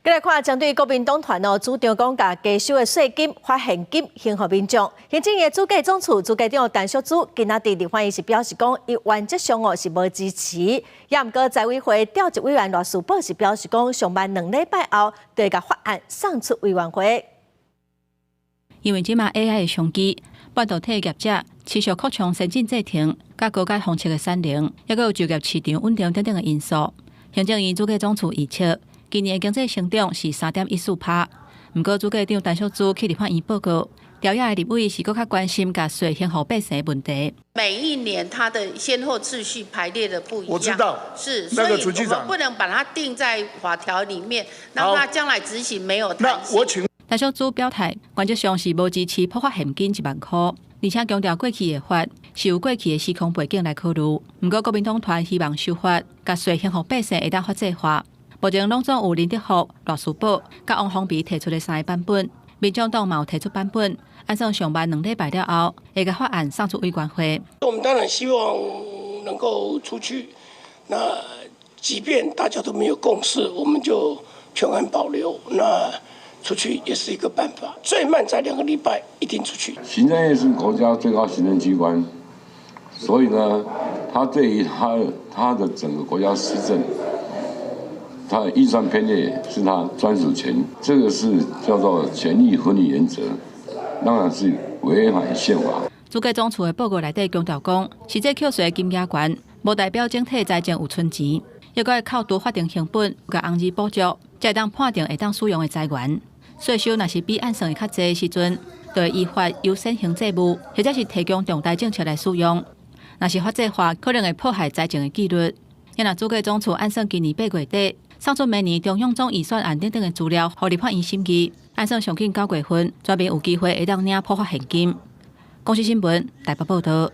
再来看，针对国民党团主张讲甲加收的税金发现金还予民众，行政院主计总处主计长陈淑珠今仔日立法院是表示讲，伊原则上是无支持，也毋过财委会调集委员罗斯宝是表示讲，上班2礼拜后就会甲法案送出委员会。因为即马 AI 的商机，半导体业者持续扩充先进制程，甲高阶封测的产能，也佮有就业市场稳定等等的因素。行政院主计总处预测，今年的经济成长是3.14%。毋过，主计长陈淑珠去立法院报告，调野的立委是搁较关心甲税还予百姓的问题。每一年它的先后次序排列的不一样，我知道，是，那个所以我们不能把它定在法条里面，让它将来执行没有弹性。那我请陈淑珠表态，原则上是无支持普发现金1万块，而且强调过去的法是由过去的时空背景来考虑。毋过，国民党团希望修法，甲税还予百姓会当法制化。目前拢总有林德福、罗斯宝、甲王宏斌提出的3个版本，民众党嘛有提出版本，按照上班2礼拜了后，会甲法案送出委员会。我们当然希望能够出去，那即便大家都没有共识，我们就全案保留。那出去也是一个办法，最慢在2个礼拜一定出去。行政院是国家最高行政机关，所以呢，他对于他的整个国家施政，他的预算编列是他专属权，这个是叫做权力分离原则，当然是违反宪法。主计总处的报告内底强调讲，实际扣税金额悬，无代表整体财政有存钱，又该扣除法定成本，甲红字补助，才会当判定会当使用的财源。税收若是比按算的较济的时阵，就会依法优先行政务，或者是提供重大政策来使用。若是法制化，可能会破坏财政的纪律。因若主计总处按算今年8月底送出明年中央总预算案等等的资料，予立法院审议，按算上紧9月份，专门有机会会当领普发现金。公司新闻台北报道。